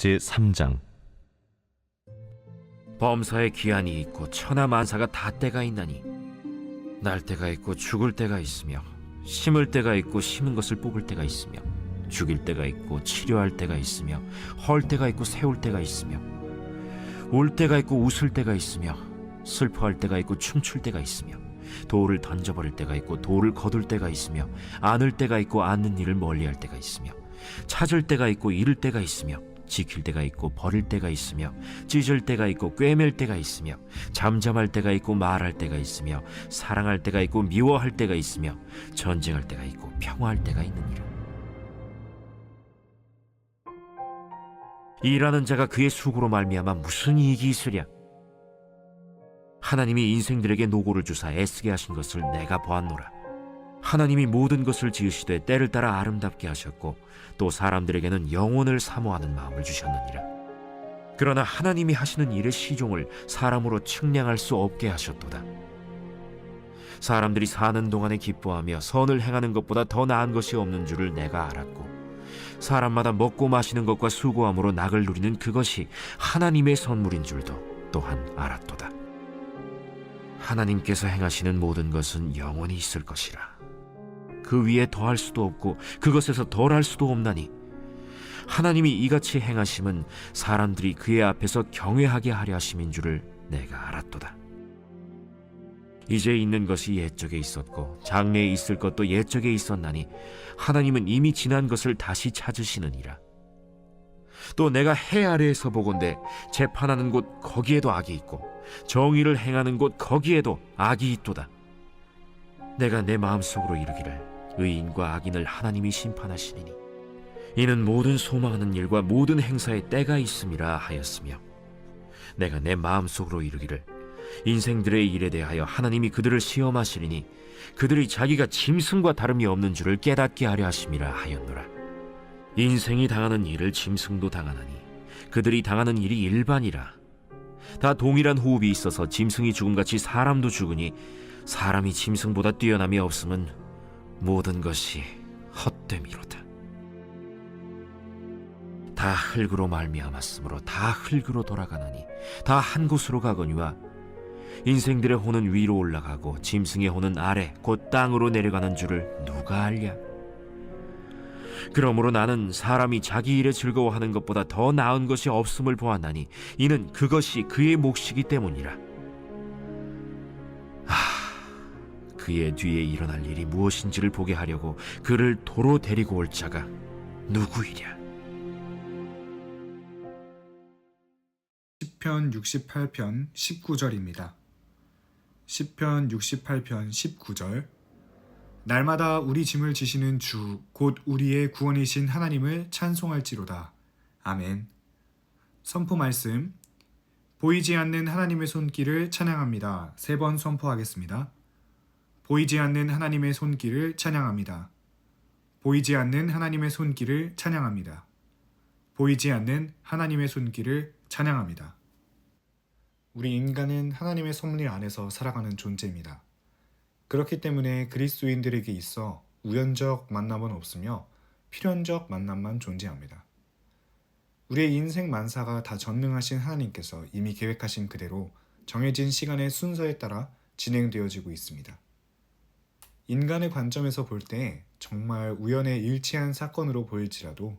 제3장. 범사에 기한이 있고 천하만사가 다 때가 있나니 날 때가 있고 죽을 때가 있으며 심을 때가 있고 심은 것을 뽑을 때가 있으며 죽일 때가 있고 치료할 때가 있으며 헐 때가 있고 세울 때가 있으며 울 때가 있고 웃을 때가 있으며 슬퍼할 때가 있고 춤출 때가 있으며 돌을 던져버릴 때가 있고 돌을 거둘 때가 있으며 안을 때가 있고 않는 일을 멀리할 때가 있으며 찾을 때가 있고 잃을 때가 있으며 지킬 때가 있고 버릴 때가 있으며 찢을 때가 있고 꿰맬 때가 있으며 잠잠할 때가 있고 말할 때가 있으며 사랑할 때가 있고 미워할 때가 있으며 전쟁할 때가 있고 평화할 때가 있느니라. 일하는 자가 그의 수고로 말미암아 무슨 이익이 있으랴. 하나님이 인생들에게 노고를 주사 애쓰게 하신 것을 내가 보았노라. 하나님이 모든 것을 지으시되 때를 따라 아름답게 하셨고 또 사람들에게는 영혼을 사모하는 마음을 주셨느니라. 그러나 하나님이 하시는 일의 시종을 사람으로 측량할 수 없게 하셨도다. 사람들이 사는 동안에 기뻐하며 선을 행하는 것보다 더 나은 것이 없는 줄을 내가 알았고 사람마다 먹고 마시는 것과 수고함으로 낙을 누리는 그것이 하나님의 선물인 줄도 또한 알았도다. 하나님께서 행하시는 모든 것은 영원히 있을 것이라. 그 위에 더할 수도 없고 그것에서 덜할 수도 없나니 하나님이 이같이 행하심은 사람들이 그의 앞에서 경외하게 하려 하심인 줄을 내가 알았도다. 이제 있는 것이 옛적에 있었고 장래에 있을 것도 옛적에 있었나니 하나님은 이미 지난 것을 다시 찾으시느니라. 또 내가 해 아래에서 보건대 재판하는 곳 거기에도 악이 있고 정의를 행하는 곳 거기에도 악이 있도다. 내가 내 마음속으로 이르기를 의인과 악인을 하나님이 심판하시리니 이는 모든 소망하는 일과 모든 행사에 때가 있음이라 하였으며 내가 내 마음속으로 이르기를 인생들의 일에 대하여 하나님이 그들을 시험하시리니 그들이 자기가 짐승과 다름이 없는 줄을 깨닫게 하려 하심이라 하였노라. 인생이 당하는 일을 짐승도 당하나니 그들이 당하는 일이 일반이라. 다 동일한 호흡이 있어서 짐승이 죽음같이 사람도 죽으니 사람이 짐승보다 뛰어남이 없음은 모든 것이 헛됨이로다. 다 흙으로 말미암았으므로 다 흙으로 돌아가나니 다 한 곳으로 가거니와 인생들의 혼은 위로 올라가고 짐승의 혼은 아래 곧 땅으로 내려가는 줄을 누가 알랴. 그러므로 나는 사람이 자기 일에 즐거워하는 것보다 더 나은 것이 없음을 보았나니 이는 그것이 그의 몫이기 때문이라. 그의 뒤에 일어날 일이 무엇인지를 보게 하려고 그를 도로 데리고 올 자가 누구이랴. 시편 68편 19절입니다. 시편 68편 19절. 날마다 우리 짐을 지시는 주 곧 우리의 구원이신 하나님을 찬송할지로다. 아멘. 선포 말씀. 보이지 않는 하나님의 손길을 찬양합니다. 3번 선포하겠습니다. 보이지 않는 하나님의 손길을 찬양합니다. 보이지 않는 하나님의 손길을 찬양합니다. 보이지 않는 하나님의 손길을 찬양합니다. 우리 인간은 하나님의 섭리 안에서 살아가는 존재입니다. 그렇기 때문에 그리스도인들에게 있어 우연적 만남은 없으며 필연적 만남만 존재합니다. 우리의 인생 만사가 다 전능하신 하나님께서 이미 계획하신 그대로 정해진 시간의 순서에 따라 진행되어지고 있습니다. 인간의 관점에서 볼 때 정말 우연에 일치한 사건으로 보일지라도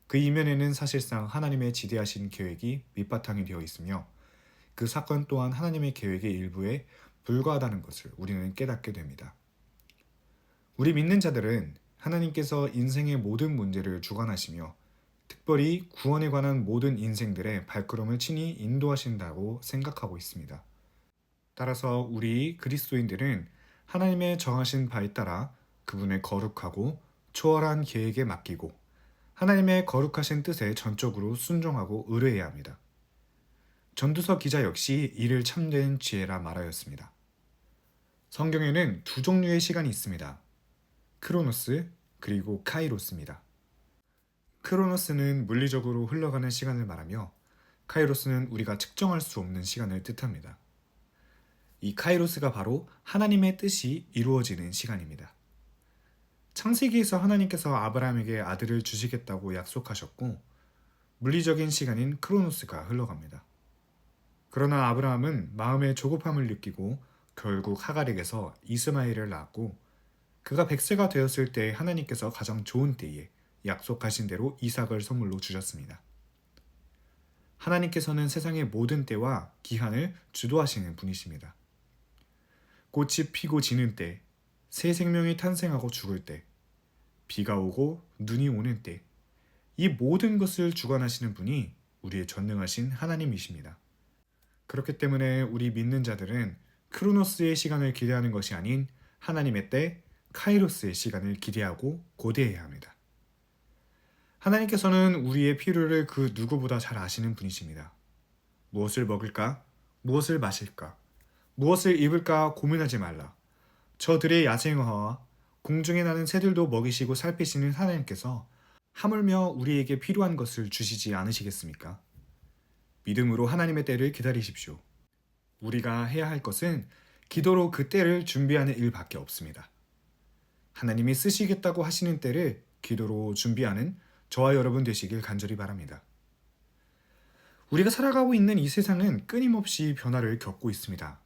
그 이면에는 사실상 하나님의 지대하신 계획이 밑바탕이 되어 있으며 그 사건 또한 하나님의 계획의 일부에 불과하다는 것을 우리는 깨닫게 됩니다. 우리 믿는 자들은 하나님께서 인생의 모든 문제를 주관하시며 특별히 구원에 관한 모든 인생들의 발걸음을 친히 인도하신다고 생각하고 있습니다. 따라서 우리 그리스도인들은 하나님의 정하신 바에 따라 그분의 거룩하고 초월한 계획에 맡기고 하나님의 거룩하신 뜻에 전적으로 순종하고 의뢰해야 합니다. 전두서 기자 역시 이를 참된 지혜라 말하였습니다. 성경에는 두 종류의 시간이 있습니다. 크로노스 그리고 카이로스입니다. 크로노스는 물리적으로 흘러가는 시간을 말하며 카이로스는 우리가 측정할 수 없는 시간을 뜻합니다. 이 카이로스가 바로 하나님의 뜻이 이루어지는 시간입니다. 창세기에서 하나님께서 아브라함에게 아들을 주시겠다고 약속하셨고 물리적인 시간인 크로노스가 흘러갑니다. 그러나 아브라함은 마음의 조급함을 느끼고 결국 하갈에게서 이스마엘을 낳았고 그가 100세가 되었을 때 하나님께서 가장 좋은 때에 약속하신 대로 이삭을 선물로 주셨습니다. 하나님께서는 세상의 모든 때와 기한을 주도하시는 분이십니다. 꽃이 피고 지는 때, 새 생명이 탄생하고 죽을 때, 비가 오고 눈이 오는 때, 이 모든 것을 주관하시는 분이 우리의 전능하신 하나님이십니다. 그렇기 때문에 우리 믿는 자들은 크로노스의 시간을 기대하는 것이 아닌 하나님의 때, 카이로스의 시간을 기대하고 고대해야 합니다. 하나님께서는 우리의 필요를 그 누구보다 잘 아시는 분이십니다. 무엇을 먹을까? 무엇을 마실까? 무엇을 입을까 고민하지 말라. 저들의 야생화와 공중에 나는 새들도 먹이시고 살피시는 하나님께서 하물며 우리에게 필요한 것을 주시지 않으시겠습니까? 믿음으로 하나님의 때를 기다리십시오. 우리가 해야 할 것은 기도로 그 때를 준비하는 일밖에 없습니다. 하나님이 쓰시겠다고 하시는 때를 기도로 준비하는 저와 여러분 되시길 간절히 바랍니다. 우리가 살아가고 있는 이 세상은 끊임없이 변화를 겪고 있습니다.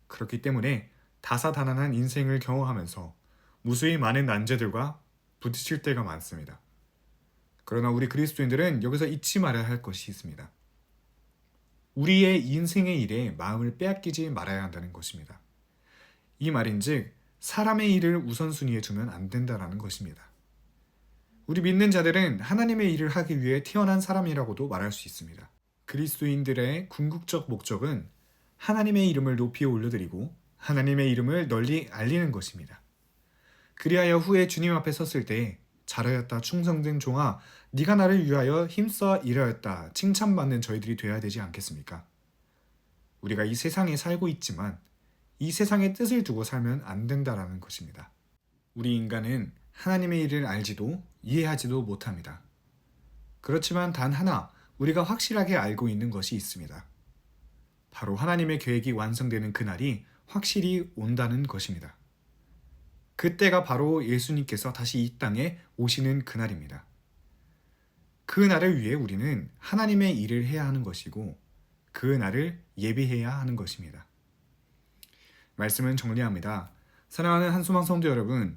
그렇기 때문에 다사다난한 인생을 경험하면서 무수히 많은 난제들과 부딪힐 때가 많습니다. 그러나 우리 그리스도인들은 여기서 잊지 말아야 할 것이 있습니다. 우리의 인생의 일에 마음을 빼앗기지 말아야 한다는 것입니다. 이 말인즉 사람의 일을 우선순위에 두면 안 된다는 것입니다. 우리 믿는 자들은 하나님의 일을 하기 위해 태어난 사람이라고도 말할 수 있습니다. 그리스도인들의 궁극적 목적은 하나님의 이름을 높이 올려드리고 하나님의 이름을 널리 알리는 것입니다. 그리하여 후에 주님 앞에 섰을 때 잘하였다 충성된 종아 네가 나를 위하여 힘써 일하였다 칭찬받는 저희들이 되어야 되지 않겠습니까? 우리가 이 세상에 살고 있지만 이 세상의 뜻을 두고 살면 안 된다라는 것입니다. 우리 인간은 하나님의 일을 알지도 이해하지도 못합니다. 그렇지만 단 하나 우리가 확실하게 알고 있는 것이 있습니다. 바로 하나님의 계획이 완성되는 그날이 확실히 온다는 것입니다. 그때가 바로 예수님께서 다시 이 땅에 오시는 그날입니다. 그 날을 위해 우리는 하나님의 일을 해야 하는 것이고 그 날을 예비해야 하는 것입니다. 말씀은 정리합니다. 사랑하는 한소망 성도 여러분,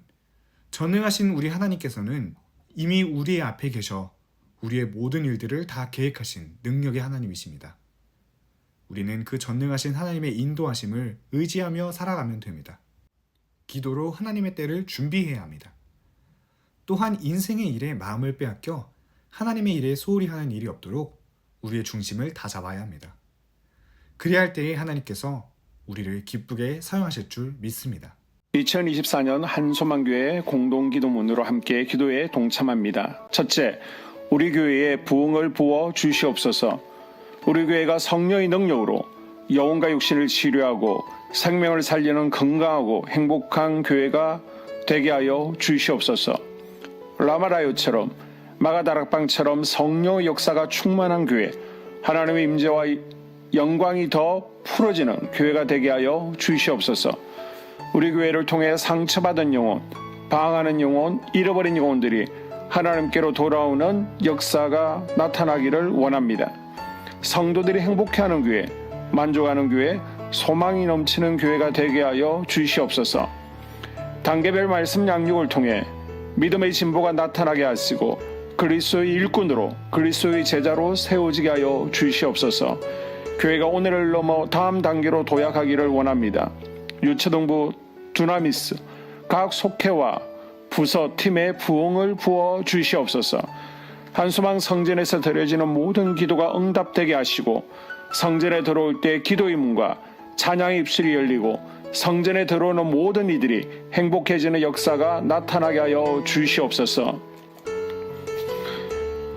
전능하신 우리 하나님께서는 이미 우리의 앞에 계셔 우리의 모든 일들을 다 계획하신 능력의 하나님이십니다. 우리는 그 전능하신 하나님의 인도하심을 의지하며 살아가면 됩니다. 기도로 하나님의 때를 준비해야 합니다. 또한 인생의 일에 마음을 빼앗겨 하나님의 일에 소홀히 하는 일이 없도록 우리의 중심을 다잡아야 합니다. 그리할 할 때에 하나님께서 우리를 기쁘게 사용하실 줄 믿습니다. 2024년 한소망교회 공동기도문으로 함께 기도에 동참합니다. 첫째, 우리 교회에 부흥을 부어 주시옵소서. 우리 교회가 성령의 능력으로 영혼과 육신을 치료하고 생명을 살리는 건강하고 행복한 교회가 되게 하여 주시옵소서. 라마라요처럼 마가다락방처럼 성령의 역사가 충만한 교회, 하나님의 임재와 영광이 더 풀어지는 교회가 되게 하여 주시옵소서. 우리 교회를 통해 상처받은 영혼, 방황하는 영혼, 잃어버린 영혼들이 하나님께로 돌아오는 역사가 나타나기를 원합니다. 성도들이 행복해하는 교회, 만족하는 교회, 소망이 넘치는 교회가 되게 하여 주시옵소서. 단계별 말씀 양육을 통해 믿음의 진보가 나타나게 하시고 그리스도의 일꾼으로 그리스도의 제자로 세워지게 하여 주시옵소서. 교회가 오늘을 넘어 다음 단계로 도약하기를 원합니다. 유초등부 두나미스 각 속회와 부서 팀에 부흥을 부어 주시옵소서. 한소망 성전에서 드려지는 모든 기도가 응답되게 하시고 성전에 들어올 때 기도의 문과 찬양의 입술이 열리고 성전에 들어오는 모든 이들이 행복해지는 역사가 나타나게 하여 주시옵소서.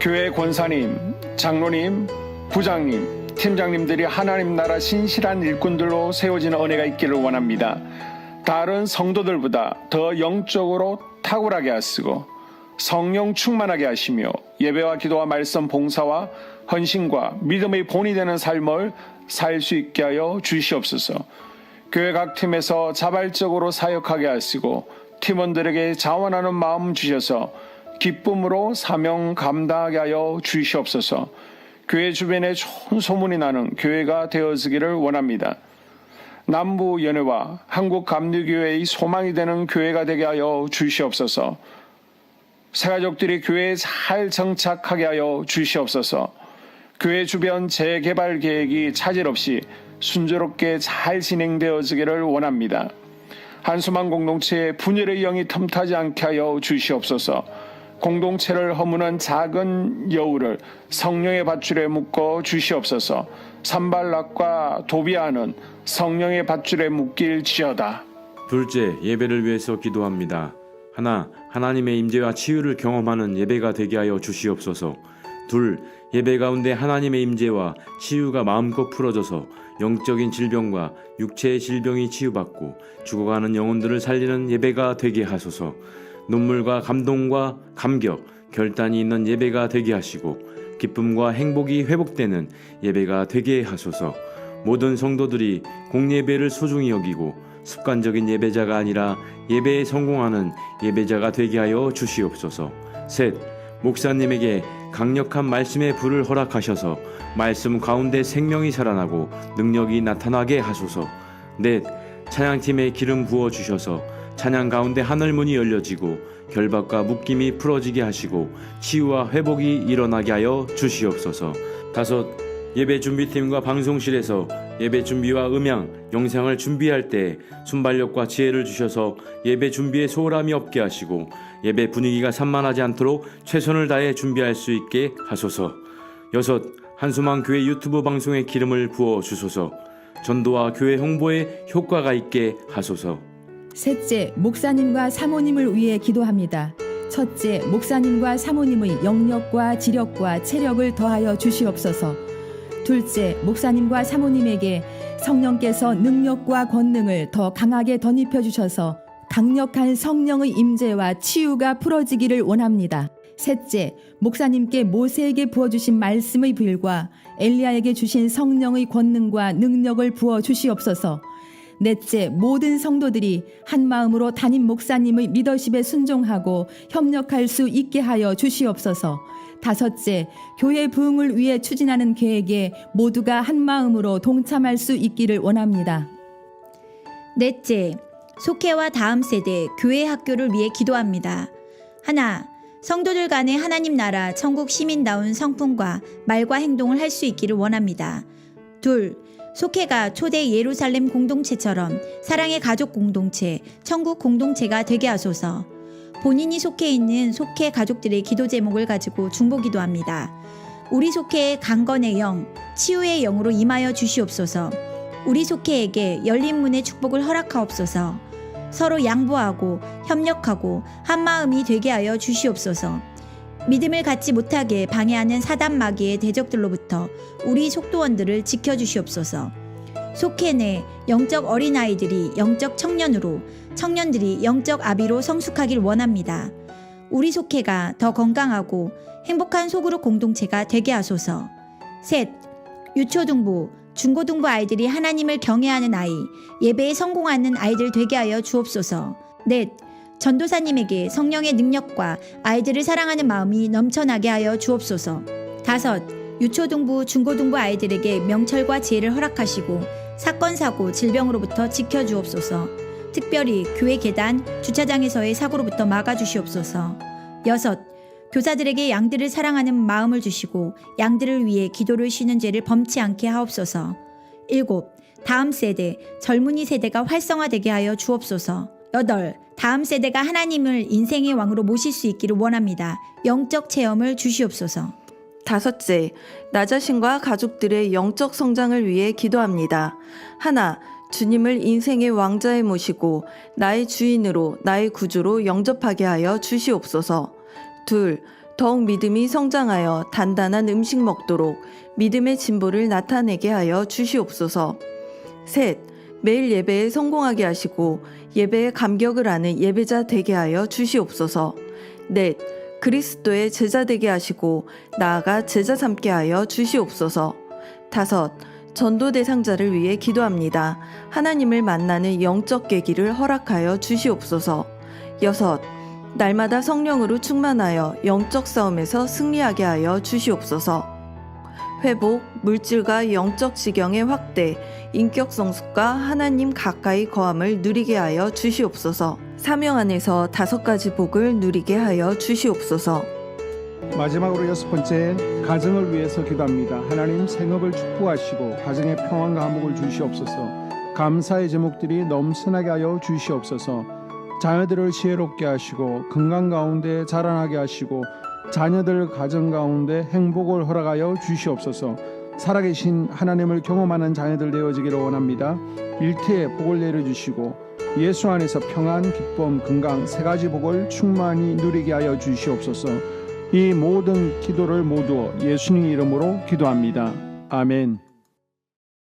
교회 권사님, 장로님, 부장님, 팀장님들이 하나님 나라 신실한 일꾼들로 세워지는 은혜가 있기를 원합니다. 다른 성도들보다 더 영적으로 탁월하게 하시고 성령 충만하게 하시며 예배와 기도와 말씀 봉사와 헌신과 믿음의 본이 되는 삶을 살 수 있게 하여 주시옵소서. 교회 각 팀에서 자발적으로 사역하게 하시고 팀원들에게 자원하는 마음 주셔서 기쁨으로 사명 감당하게 하여 주시옵소서. 교회 주변에 좋은 소문이 나는 교회가 되어지기를 원합니다. 남부연회와 한국감리교회의 소망이 되는 교회가 되게 하여 주시옵소서. 새가족들이 교회에 잘 정착하게 하여 주시옵소서. 교회 주변 재개발 계획이 차질 없이 순조롭게 잘 진행되어지기를 원합니다. 한수만 공동체의 분열의 영이 틈타지 않게 하여 주시옵소서. 공동체를 허무는 작은 여우를 성령의 밧줄에 묶어 주시옵소서. 산발락과 도비아는 성령의 밧줄에 묶일지어다. 둘째, 예배를 위해서 기도합니다. 하나, 하나님의 임재와 치유를 경험하는 예배가 되게 하여 주시옵소서. 둘, 예배 가운데 하나님의 임재와 치유가 마음껏 풀어져서 영적인 질병과 육체의 질병이 치유받고 죽어가는 영혼들을 살리는 예배가 되게 하소서. 눈물과 감동과 감격, 결단이 있는 예배가 되게 하시고 기쁨과 행복이 회복되는 예배가 되게 하소서. 모든 성도들이 공예배를 소중히 여기고 습관적인 예배자가 아니라 예배에 성공하는 예배자가 되게 하여 주시옵소서. 셋, 목사님에게 강력한 말씀의 불을 허락하셔서 말씀 가운데 생명이 살아나고 능력이 나타나게 하소서. 넷, 찬양팀에 기름 부어 주셔서 찬양 가운데 하늘문이 열려지고 결박과 묶임이 풀어지게 하시고 치유와 회복이 일어나게 하여 주시옵소서. 다섯, 예배 준비팀과 방송실에서 예배 준비와 음향, 영상을 준비할 때 순발력과 지혜를 주셔서 예배 준비에 소홀함이 없게 하시고 예배 분위기가 산만하지 않도록 최선을 다해 준비할 수 있게 하소서. 여섯, 한수만 교회 유튜브 방송에 기름을 부어 주소서. 전도와 교회 홍보에 효과가 있게 하소서. 셋째, 목사님과 사모님을 위해 기도합니다. 첫째, 목사님과 사모님의 영력과 지력과 체력을 더하여 주시옵소서. 둘째, 목사님과 사모님에게 성령께서 능력과 권능을 더 강하게 덧입혀 주셔서 강력한 성령의 임재와 치유가 풀어지기를 원합니다. 셋째, 목사님께 모세에게 부어주신 말씀의 불과 엘리야에게 주신 성령의 권능과 능력을 부어 주시옵소서. 넷째, 모든 성도들이 한 마음으로 담임 목사님의 리더십에 순종하고 협력할 수 있게 하여 주시옵소서. 다섯째, 교회 부흥을 위해 추진하는 계획에 모두가 한 마음으로 동참할 수 있기를 원합니다. 넷째, 속회와 다음 세대 교회 학교를 위해 기도합니다. 하나, 성도들 간의 하나님 나라 천국 시민다운 성품과 말과 행동을 할 수 있기를 원합니다. 둘, 속회가 초대 예루살렘 공동체처럼 사랑의 가족 공동체, 천국 공동체가 되게 하소서. 본인이 속해 있는 속회 가족들의 기도 제목을 가지고 중보 기도합니다. 우리 속회의 강건의 영, 치유의 영으로 임하여 주시옵소서. 우리 속회에게 열린 문의 축복을 허락하옵소서. 서로 양보하고 협력하고 한마음이 되게 하여 주시옵소서. 믿음을 갖지 못하게 방해하는 사단 마귀의 대적들로부터 우리 속도원들을 지켜주시옵소서. 속회 내 영적 어린아이들이 영적 청년으로, 청년들이 영적 아비로 성숙하길 원합니다. 우리 속회가 더 건강하고 행복한 소그룹 공동체가 되게 하소서. 셋, 유초등부, 중고등부 아이들이 하나님을 경외하는 아이, 예배에 성공하는 아이들 되게 하여 주옵소서. 넷, 전도사님에게 성령의 능력과 아이들을 사랑하는 마음이 넘쳐나게 하여 주옵소서. 다섯, 유초등부, 중고등부 아이들에게 명철과 지혜를 허락하시고 사건, 사고, 질병으로부터 지켜주옵소서. 특별히 교회 계단, 주차장에서의 사고로부터 막아주시옵소서. 여섯, 교사들에게 양들을 사랑하는 마음을 주시고 양들을 위해 기도를 쉬는 죄를 범치 않게 하옵소서. 일곱, 다음 세대, 젊은이 세대가 활성화되게 하여 주옵소서. 여덟, 다음 세대가 하나님을 인생의 왕으로 모실 수 있기를 원합니다. 영적 체험을 주시옵소서. 다섯째, 나 자신과 가족들의 영적 성장을 위해 기도합니다. 하나, 주님을 인생의 왕자에 모시고 나의 주인으로 나의 구주로 영접하게 하여 주시옵소서. 둘, 더욱 믿음이 성장하여 단단한 음식 먹도록 믿음의 진보를 나타내게 하여 주시옵소서. 셋, 매일 예배에 성공하게 하시고 예배에 감격을 하는 예배자 되게 하여 주시옵소서. 넷, 그리스도의 제자 되게 하시고 나아가 제자 삼게 하여 주시옵소서. 다섯, 전도 대상자를 위해 기도합니다. 하나님을 만나는 영적 계기를 허락하여 주시옵소서. 여섯, 날마다 성령으로 충만하여 영적 싸움에서 승리하게 하여 주시옵소서. 회복, 물질과 영적 지경의 확대, 인격 성숙과 하나님 가까이 거함을 누리게 하여 주시옵소서. 사명 안에서 5가지 복을 누리게 하여 주시옵소서. 마지막으로 6번째, 가정을 위해서 기도합니다. 하나님 생업을 축복하시고 가정에 평안과 화목을 주시옵소서. 감사의 제목들이 넘쳐나게 하여 주시옵소서. 자녀들을 지혜롭게 하시고 건강 가운데 자라나게 하시고 자녀들 가정 가운데 행복을 허락하여 주시옵소서. 살아계신 하나님을 경험하는 자녀들 되어지기를 원합니다. 일터에 복을 내려주시고 예수 안에서 평안, 기쁨, 건강 3가지 복을 충만히 누리게 하여 주시옵소서. 이 모든 기도를 모두 예수님 이름으로 기도합니다. 아멘.